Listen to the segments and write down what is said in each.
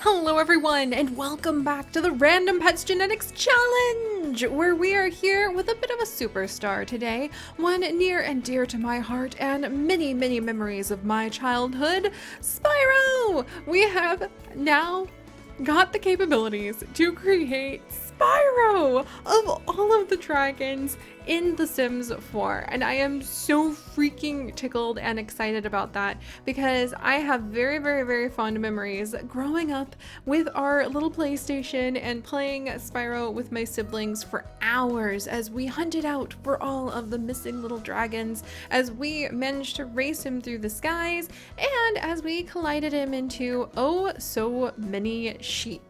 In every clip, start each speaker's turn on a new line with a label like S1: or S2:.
S1: Hello everyone, and welcome back to the Random Pets Genetics Challenge, where we are here with a bit of a superstar today, one near and dear to my heart and many memories of my childhood, Spyro! We have now got the capabilities to create Spyro of all of the dragons in The Sims 4, and I am so freaking tickled and excited about that because I have very fond memories growing up with our little PlayStation and playing Spyro with my siblings for hours as we hunted out for all of the missing little dragons, as we managed to race him through the skies, and as we collided him into oh so many sheep.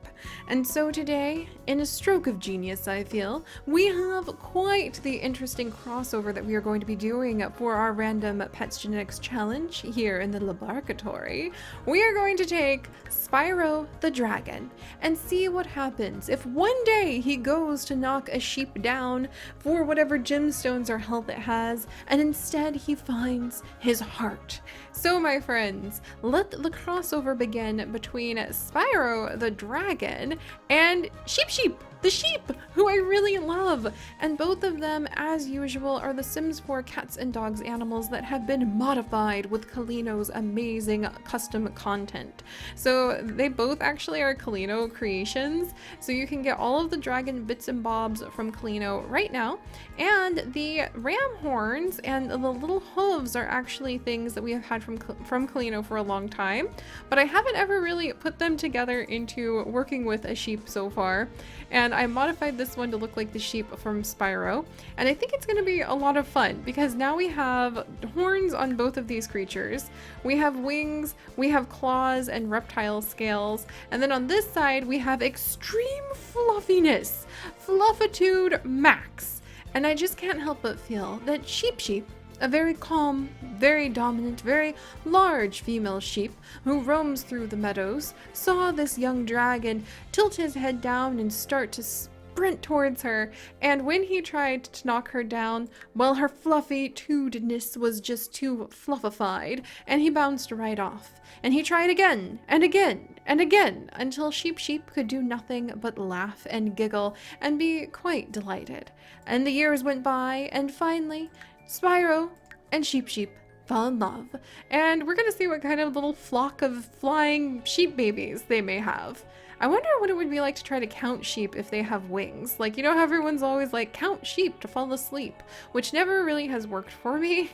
S1: And so today, in a stroke of genius, I feel, we have quite the interesting crossover that we are going to be doing for our Random Pets Genetics Challenge here in the LaBARKatory. We are going to take Spyro the dragon and see what happens if one day he goes to knock a sheep down for whatever gemstones or health it has, and instead he finds his heart. So my friends, let the crossover begin between Spyro the dragon and Sheep, the sheep, who I really love. And both of them, as usual, are the Sims 4 cats and dogs animals that have been modified with Kalino's amazing custom content. So they both actually are Kalino creations. So you can get all of the dragon bits and bobs from Kalino right now. And the ram horns and the little hooves are actually things that we have had from Kalino for a long time. But I haven't ever really put them together into working with a sheep so far. And I modified this one to look like the sheep from Spyro, and I think it's going to be a lot of fun because now we have horns on both of these creatures, we have wings, we have claws and reptile scales, and then on this side we have extreme fluffiness, fluffitude max. And I just can't help but feel that Sheep, a very calm, very dominant, very large female sheep who roams through the meadows, saw this young dragon tilt his head down and start to sprint towards her, and when he tried to knock her down, well, her fluffy-tudedness was just too fluffified, and he bounced right off. And he tried again, and again, and again, until Sheep could do nothing but laugh and giggle and be quite delighted. And the years went by, and finally, Spyro and Sheep fall in love, and we're gonna see what kind of little flock of flying sheep babies they may have. I wonder what it would be like to try to count sheep if they have wings. Like, you know how everyone's always like, count sheep to fall asleep, which never really has worked for me.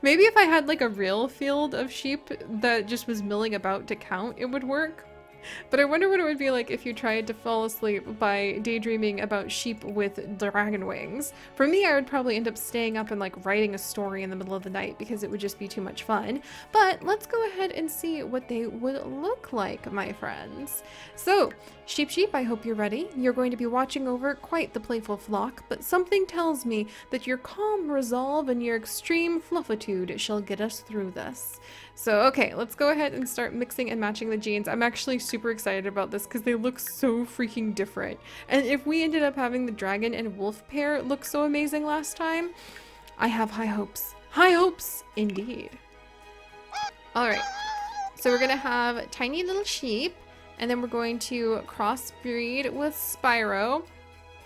S1: Maybe if I had like a real field of sheep that just was milling about to count, it would work. But I wonder what it would be like if you tried to fall asleep by daydreaming about sheep with dragon wings. For me, I would probably end up staying up and like writing a story in the middle of the night because it would just be too much fun. But let's go ahead and see what they would look like, my friends. So, Sheep, I hope you're ready. You're going to be watching over quite the playful flock, but something tells me that your calm resolve and your extreme fluffitude shall get us through this. So, okay, let's go ahead and start mixing and matching the genes. I'm actually super excited about this because they look so freaking different. And if we ended up having the dragon and wolf pair look so amazing last time, I have high hopes. High hopes, indeed. All right, so we're gonna have tiny little sheep, and then we're going to crossbreed with Spyro.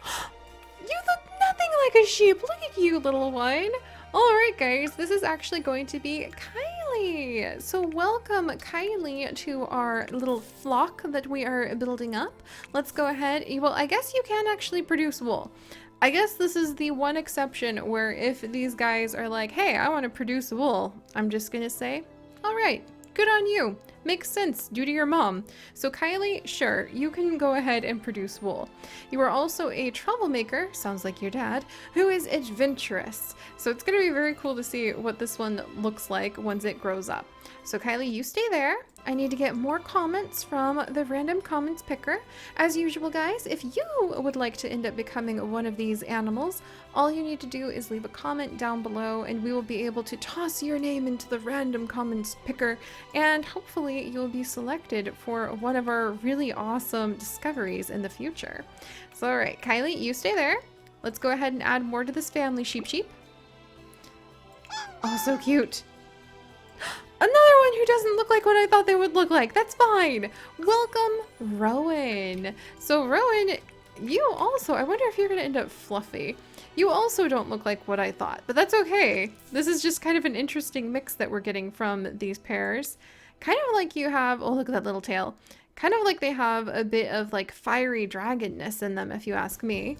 S1: You look nothing like a sheep. Look at you, little one. Alright guys, this is actually going to be Kylie. So welcome Kylie to our little flock that we are building up. Let's go ahead. Well, I guess you can actually produce wool. I guess this is the one exception where if these guys are like, hey, I want to produce wool, I'm just gonna say, alright, good on you. Makes sense due to your mom. So Kylie, sure, you can go ahead and produce wool. You are also a troublemaker, sounds like your dad, who is adventurous. So it's going to be very cool to see what this one looks like once it grows up. So Kylie, you stay there. I need to get more comments from the random comments picker. As usual, guys, if you would like to end up becoming one of these animals, all you need to do is leave a comment down below and we will be able to toss your name into the random comments picker, and hopefully you'll be selected for one of our really awesome discoveries in the future. So all right, Kylie, you stay there. Let's go ahead and add more to this family, Sheep. Oh, so cute. Another one who doesn't look like what I thought they would look like. That's fine. Welcome, Rowan. So Rowan, you also, I wonder if you're gonna end up fluffy. You also don't look like what I thought, but that's okay. This is just kind of an interesting mix that we're getting from these pairs. Kind of like you have, oh, look at that little tail. Kind of like they have a bit of like fiery dragonness in them, if you ask me.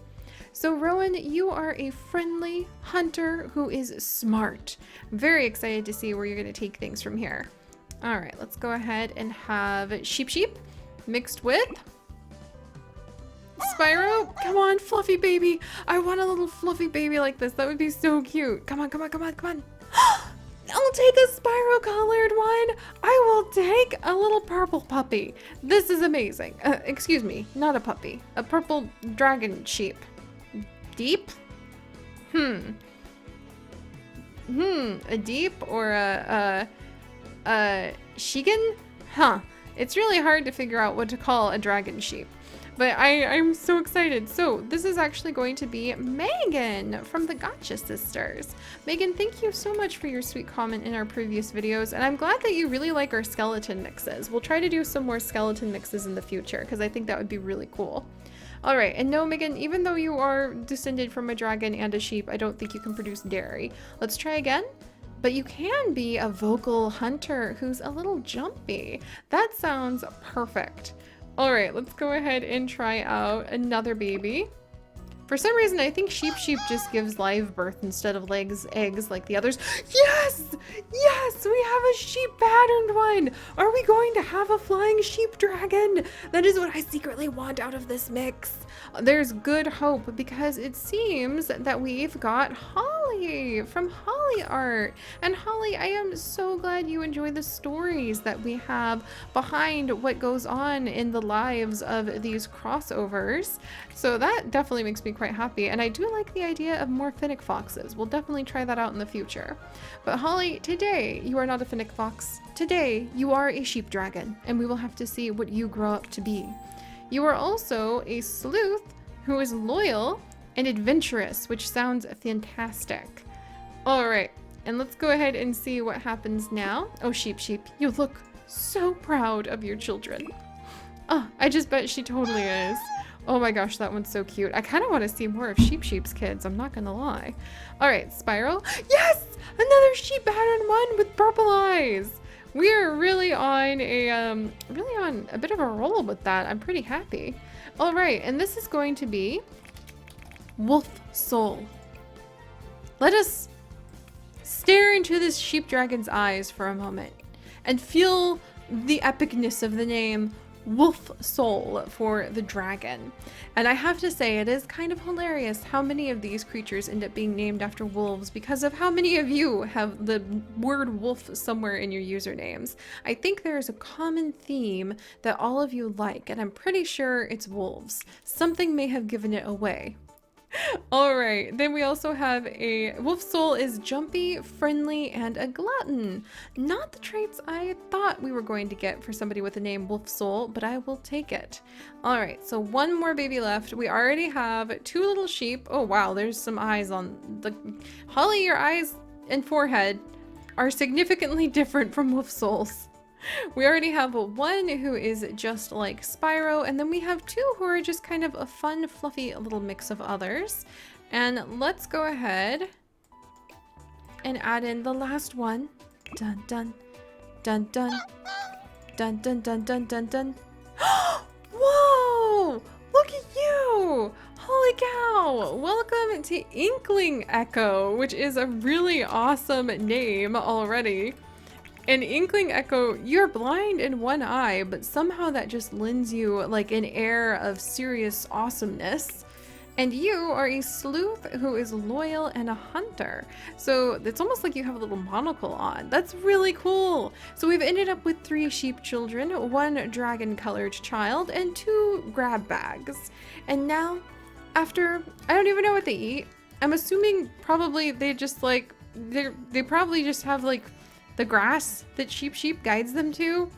S1: So Rowan, you are a friendly hunter who is smart. Very excited to see where you're going to take things from here. All right, let's go ahead and have Sheep mixed with Spyro. Come on, fluffy baby. I want a little fluffy baby like this. That would be so cute. Come on, come on, come on, come on. I'll take a Spyro colored one. I will take a little purple puppy. This is amazing. Excuse me, not a puppy. A purple dragon sheep. Deep? A deep or a Shigan? Huh. It's really hard to figure out what to call a dragon sheep. But I'm so excited. So this is actually going to be Megan from the Gotcha Sisters. Megan, thank you so much for your sweet comment in our previous videos. And I'm glad that you really like our skeleton mixes. We'll try to do some more skeleton mixes in the future because I think that would be really cool. All right, and no, Megan, even though you are descended from a dragon and a sheep, I don't think you can produce dairy. Let's try again. But you can be a vocal hunter who's a little jumpy. That sounds perfect. All right, let's go ahead and try out another baby. For some reason, I think sheep just gives live birth instead of eggs like the others. Yes! Yes, we have a sheep patterned one. Are we going to have a flying sheep dragon? That is what I secretly want out of this mix. There's good hope because it seems that we've got Holly from Holly Art. And Holly, I am so glad you enjoy the stories that we have behind what goes on in the lives of these crossovers. So that definitely makes me quite happy. And I do like the idea of more Finnick foxes. We'll definitely try that out in the future. But Holly, today you are not a Finnick fox. Today you are a sheep dragon, and we will have to see what you grow up to be. You are also a sleuth who is loyal and adventurous, which sounds fantastic. All right, and let's go ahead and see what happens now. Oh, sheep, you look so proud of your children. Oh, I just bet she totally is. Oh my gosh, that one's so cute. I kind of want to see more of Sheep's kids, I'm not gonna lie. All right, SPYRO. Yes! Another sheep pattern one with purple eyes. We are really on a bit of a roll with that. I'm pretty happy. All right, and this is going to be Wolf Soul. Let us stare into this sheep dragon's eyes for a moment and feel the epicness of the name Wolf Soul for the dragon. And I have to say, it is kind of hilarious how many of these creatures end up being named after wolves because of how many of you have the word wolf somewhere in your usernames. I think there is a common theme that all of you like, and I'm pretty sure it's wolves. Something may have given it away. All right, then we also have a Wolf Soul is jumpy, friendly, and a glutton. Not the traits I thought we were going to get for somebody with the name Wolf Soul, but I will take it. All right, so one more baby left. We already have two little sheep. Oh wow, there's some eyes on the Holly. Your eyes and forehead are significantly different from Wolf Soul's. We already have one who is just like SPYRO, and then we have two who are just kind of a fun, fluffy little mix of others. And let's go ahead and add in the last one. Dun dun dun dun dun dun dun dun dun dun. Whoa! Look at you! Holy cow! Welcome to Inkling Echo, which is a really awesome name already. And Inkling Echo, you're blind in one eye, but somehow that just lends you like an air of serious awesomeness. And you are a sleuth who is loyal and a hunter. So it's almost like you have a little monocle on. That's really cool. So we've ended up with 3 sheep children, 1 dragon colored child, and 2 grab bags. And now, after, I don't even know what they eat. I'm assuming probably they just like, they probably just have like the grass that sheep guides them to.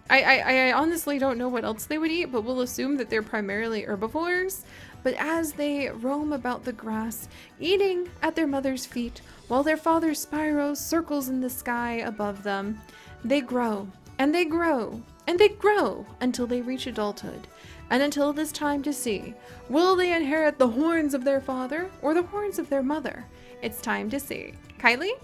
S1: I honestly don't know what else they would eat, but we'll assume that they're primarily herbivores. But as they roam about the grass, eating at their mother's feet, while their father SPYRO circles in the sky above them, They grow, and they grow, and they grow until they reach adulthood. And until it is time to see, will they inherit the horns of their father or the horns of their mother? It's time to see. Kylie?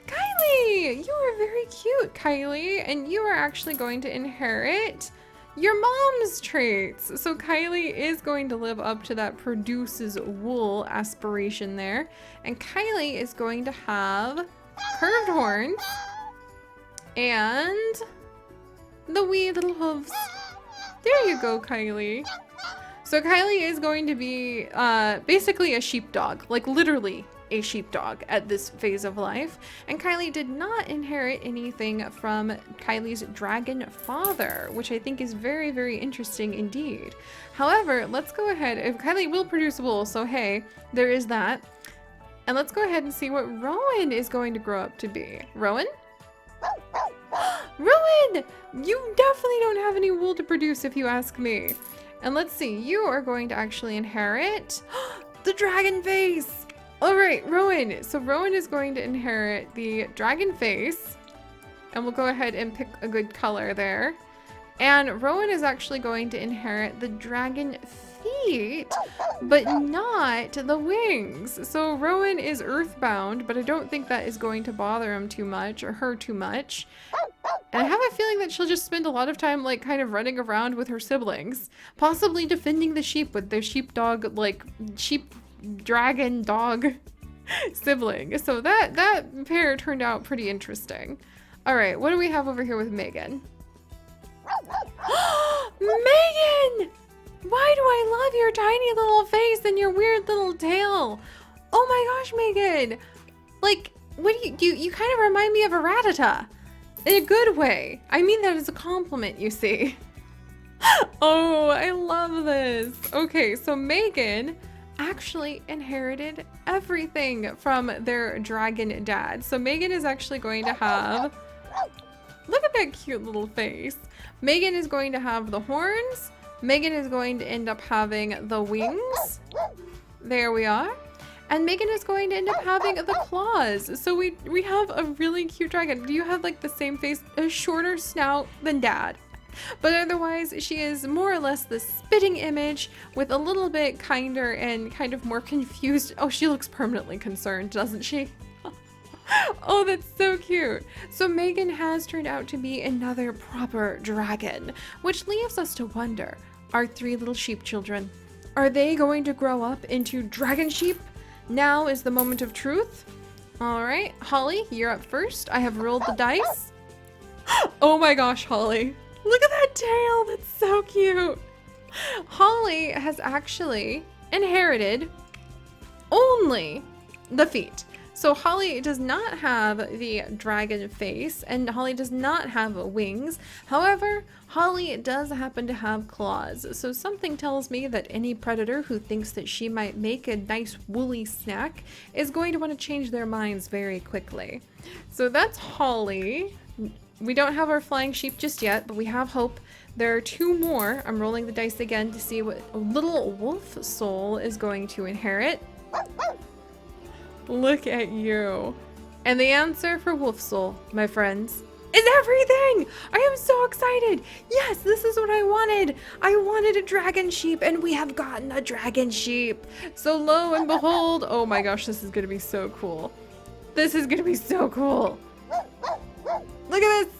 S1: Kylie! You are very cute, Kylie, and you are actually going to inherit your mom's traits. So Kylie is going to live up to that produces wool aspiration there. And Kylie is going to have curved horns and the wee little hooves. There you go, Kylie. So Kylie is going to be basically a sheepdog, like literally a sheepdog at this phase of life. And Kylie did not inherit anything from Kylie's dragon father, which I think is very, very interesting indeed. However, let's go ahead. If Kylie will produce wool, so hey, there is that. And let's go ahead and see what Rowan is going to grow up to be. Rowan? Rowan! You definitely don't have any wool to produce if you ask me. And let's see, you are going to actually inherit the dragon face. All right, Rowan. So Rowan is going to inherit the dragon face, and we'll go ahead and pick a good color there. And Rowan is actually going to inherit the dragon feet, but not the wings. So Rowan is earthbound, but I don't think that is going to bother him too much or her too much. And I have a feeling that she'll just spend a lot of time like kind of running around with her siblings, possibly defending the sheep with their sheepdog, like sheep dragon dog sibling. So that pair turned out pretty interesting. All right, what do we have over here with Megan? Megan! Why do I love your tiny little face and your weird little tail? Oh my gosh, Megan! Like, what do you kind of remind me of a Rattata. In a good way. I mean that as a compliment, you see. Oh, I love this. Okay, so Megan actually inherited everything from their dragon dad. So Megan is actually going to have, look at that cute little face. Megan is going to have the horns. Megan is going to end up having the wings. There we are. And Megan is going to end up having the claws. So we have a really cute dragon. Do you have like the same face, a shorter snout than dad? But otherwise, she is more or less the spitting image with a little bit kinder and kind of more confused. Oh, she looks permanently concerned, doesn't she? Oh, that's so cute. So Megan has turned out to be another proper dragon, which leaves us to wonder, our three little sheep children, are they going to grow up into dragon sheep? Now is the moment of truth. All right, Holly, you're up first. I have rolled the dice. Oh my gosh, Holly. Look at that tail, that's so cute. Holly has actually inherited only the feet. So Holly does not have the dragon face and Holly does not have wings. However, Holly does happen to have claws. So something tells me that any predator who thinks that she might make a nice woolly snack is going to want to change their minds very quickly. So that's Holly. We don't have our flying sheep just yet, but we have hope. There are two more. I'm rolling the dice again to see what little wolf soul is going to inherit. Look at you. And the answer for wolf soul, my friends, is everything! I am so excited! Yes, this is what I wanted! I wanted a dragon sheep, and we have gotten a dragon sheep! So lo and behold, oh my gosh, this is gonna be so cool. This is gonna be so cool! Look at this!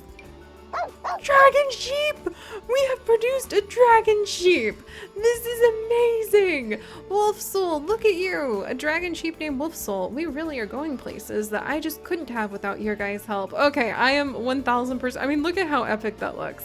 S1: Dragon sheep! We have produced a dragon sheep! This is amazing! Wolf Soul, look at you! A dragon sheep named Wolf Soul. We really are going places that I just couldn't have without your guys' help. Okay, I am 1000%. I mean, look at how epic that looks.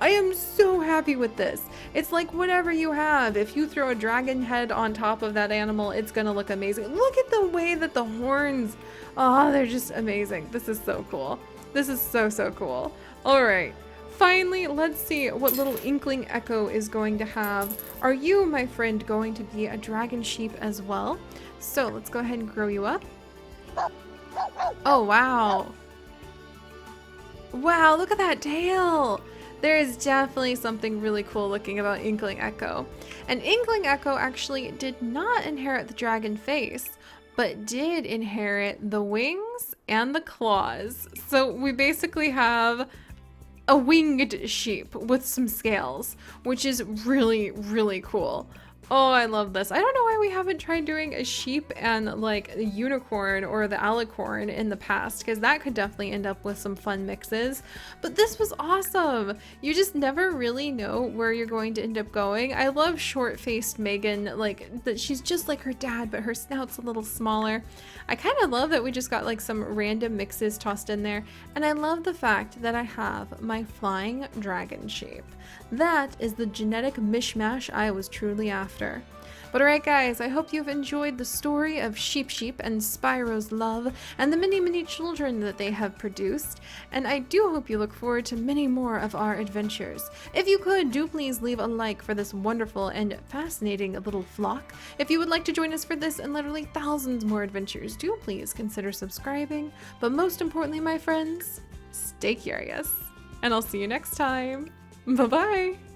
S1: I am so happy with this. It's like whatever you have. If you throw a dragon head on top of that animal, it's gonna look amazing. Look at the way that the horns, oh, they're just amazing. This is so cool. This is so, so cool. All right, finally, let's see what little Inkling Echo is going to have. Are you, my friend, going to be a dragon sheep as well? So let's go ahead and grow you up. Oh, wow. Wow, look at that tail. There is definitely something really cool looking about Inkling Echo. And Inkling Echo actually did not inherit the dragon face, but did inherit the wings and the claws. So we basically have a winged sheep with some scales, which is really, really cool. Oh, I love this. I don't know why we haven't tried doing a sheep and like a unicorn or the alicorn in the past, because that could definitely end up with some fun mixes. But this was awesome. You just never really know where you're going to end up going. I love short-faced Megan, like that she's just like her dad, but her snout's a little smaller. I kind of love that we just got like some random mixes tossed in there. And I love the fact that I have my flying dragon sheep. That is the genetic mishmash I was truly after. But alright guys, I hope you've enjoyed the story of Sheep and Spyro's love and the many children that they have produced, and I do hope you look forward to many more of our adventures. If you could, do please leave a like for this wonderful and fascinating little flock. If you would like to join us for this and literally thousands more adventures, do please consider subscribing. But most importantly, my friends, stay curious, and I'll see you next time. Bye-bye!